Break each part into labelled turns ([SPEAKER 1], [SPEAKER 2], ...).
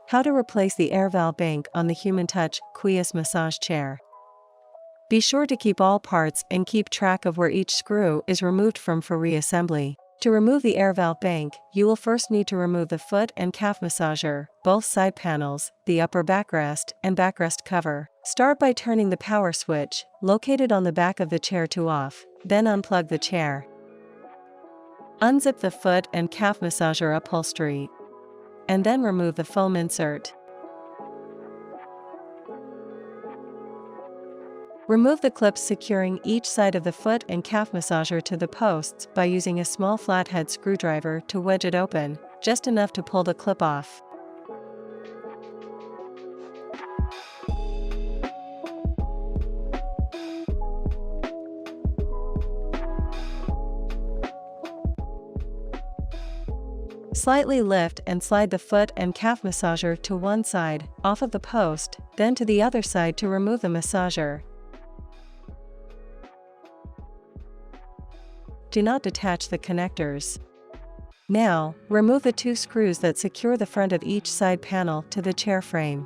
[SPEAKER 1] How to replace the air valve bank on the Human Touch Quies massage chair. Be sure to keep all parts and keep track of where each screw is removed from for reassembly. To remove the air valve bank, you will first need to remove the foot and calf massager, both side panels, the upper backrest, and backrest cover. Start by turning the power switch, located on the back of the chair, to off, then unplug the chair. Unzip the foot and calf massager upholstery, and then remove the foam insert. Remove the clips securing each side of the foot and calf massager to the posts by using a small flathead screwdriver to wedge it open, just enough to pull the clip off. Slightly lift and slide the foot and calf massager to one side, off of the post, then to the other side to remove the massager. Do not detach the connectors. Now, remove the two screws that secure the front of each side panel to the chair frame.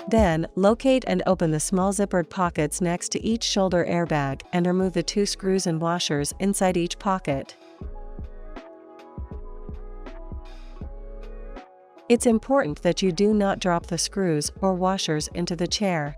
[SPEAKER 1] Then, locate and open the small zippered pockets next to each shoulder airbag and remove the two screws and washers inside each pocket. It's important that you do not drop the screws or washers into the chair.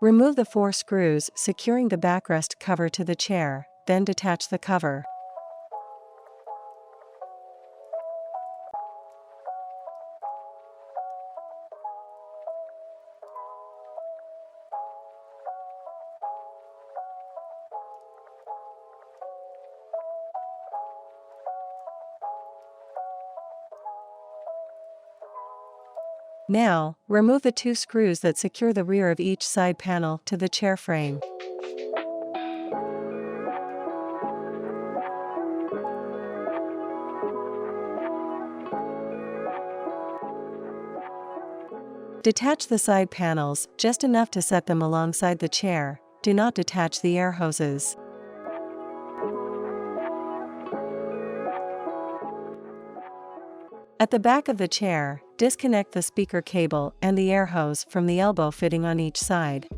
[SPEAKER 1] Remove the 4 screws securing the backrest cover to the chair, then detach the cover. Now, remove the 2 screws that secure the rear of each side panel to the chair frame. Detach the side panels, just enough to set them alongside the chair. Do not detach the air hoses. At the back of the chair, disconnect the speaker cable and the air hose from the elbow fitting on each side.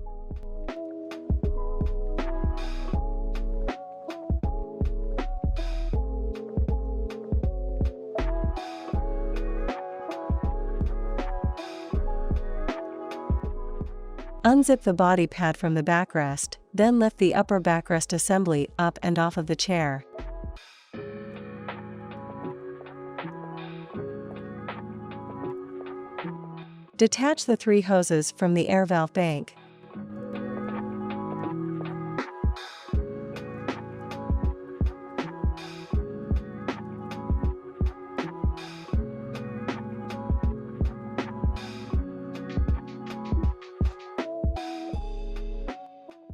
[SPEAKER 1] Unzip the body pad from the backrest, then lift the upper backrest assembly up and off of the chair. Detach the 3 hoses from the air valve bank.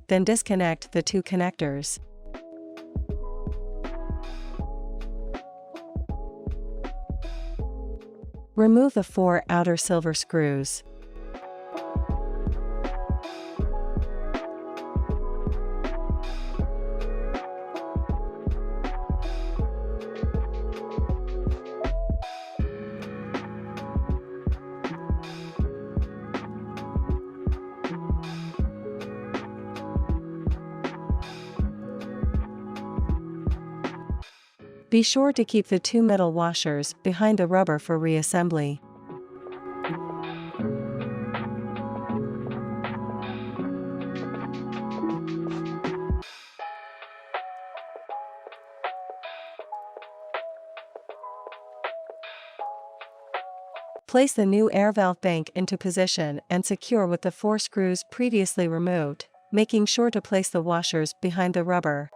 [SPEAKER 1] Then disconnect the 2 connectors. Remove the 4 outer silver screws. Be sure to keep the two metal washers behind the rubber for reassembly. Place the new air valve bank into position and secure with the 4 screws previously removed, making sure to place the washers behind the rubber.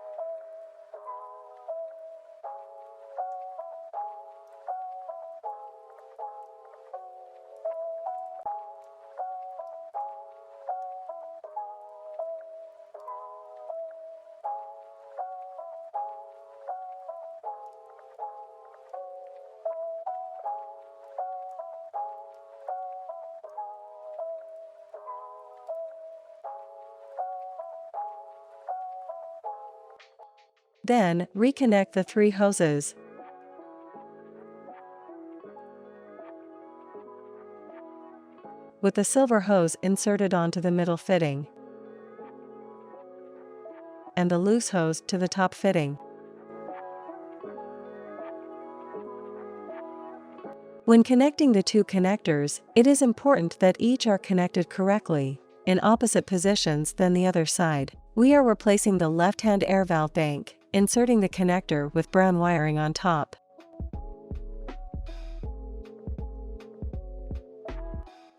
[SPEAKER 1] Then, reconnect the 3 hoses. With the silver hose inserted onto the middle fitting, and the loose hose to the top fitting. When connecting the 2 connectors, it is important that each are connected correctly, in opposite positions than the other side. We are replacing the left-hand air valve bank, inserting the connector with brown wiring on top.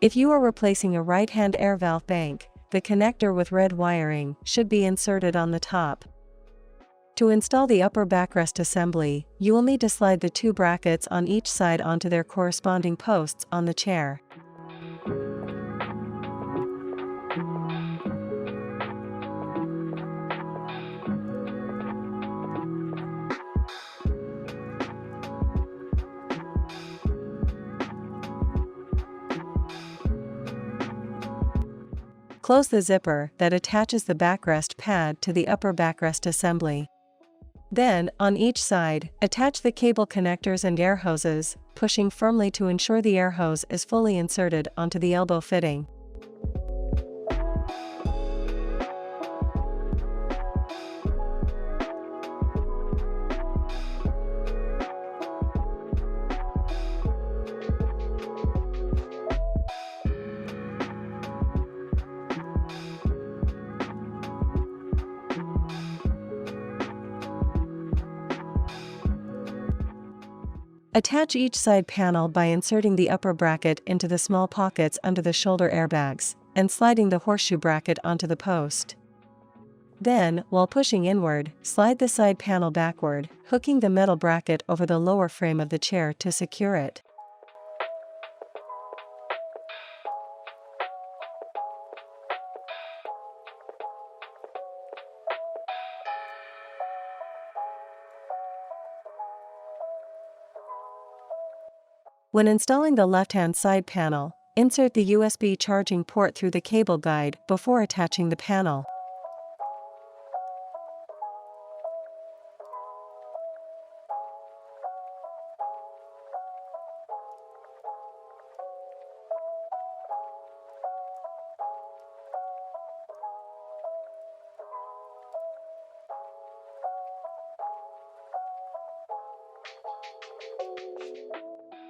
[SPEAKER 1] If you are replacing a right-hand air valve bank, the connector with red wiring should be inserted on the top. To install the upper backrest assembly, you will need to slide the 2 brackets on each side onto their corresponding posts on the chair. Close the zipper that attaches the backrest pad to the upper backrest assembly. Then, on each side, attach the cable connectors and air hoses, pushing firmly to ensure the air hose is fully inserted onto the elbow fitting. Attach each side panel by inserting the upper bracket into the small pockets under the shoulder airbags, and sliding the horseshoe bracket onto the post. Then, while pushing inward, slide the side panel backward, hooking the metal bracket over the lower frame of the chair to secure it. When installing the left-hand side panel, insert the USB charging port through the cable guide before attaching the panel.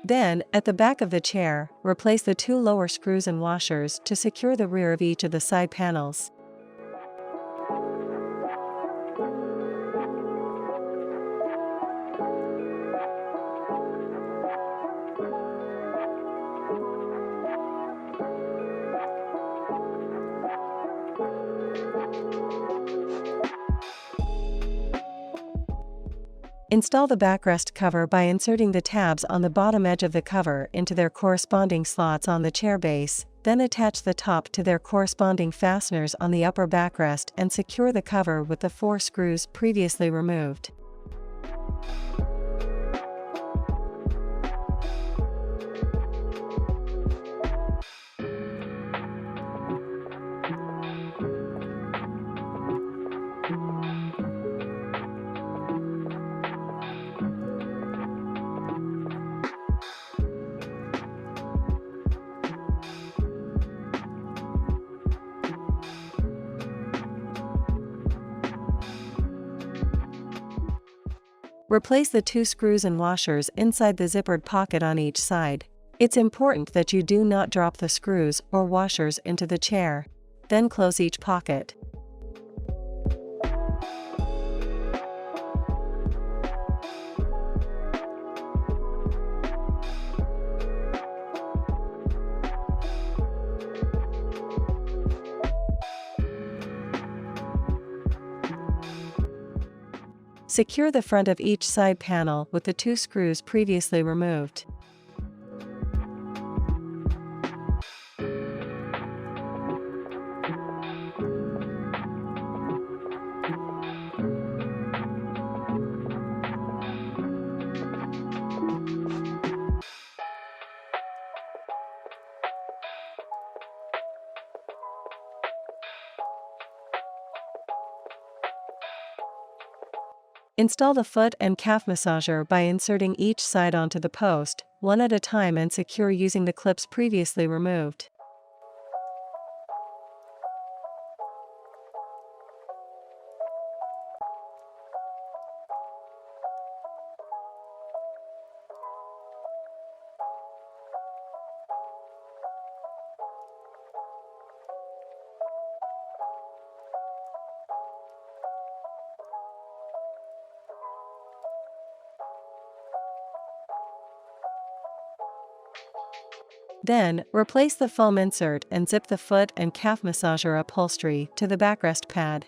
[SPEAKER 1] Then, at the back of the chair, replace the 2 lower screws and washers to secure the rear of each of the side panels. Install the backrest cover by inserting the tabs on the bottom edge of the cover into their corresponding slots on the chair base, then attach the top to their corresponding fasteners on the upper backrest and secure the cover with the 4 screws previously removed. Replace the 2 screws and washers inside the zippered pocket on each side. It's important that you do not drop the screws or washers into the chair. Then close each pocket. Secure the front of each side panel with the 2 screws previously removed. Install the foot and calf massager by inserting each side onto the post, one at a time, and secure using the clips previously removed. Then, replace the foam insert and zip the foot and calf massager upholstery to the backrest pad.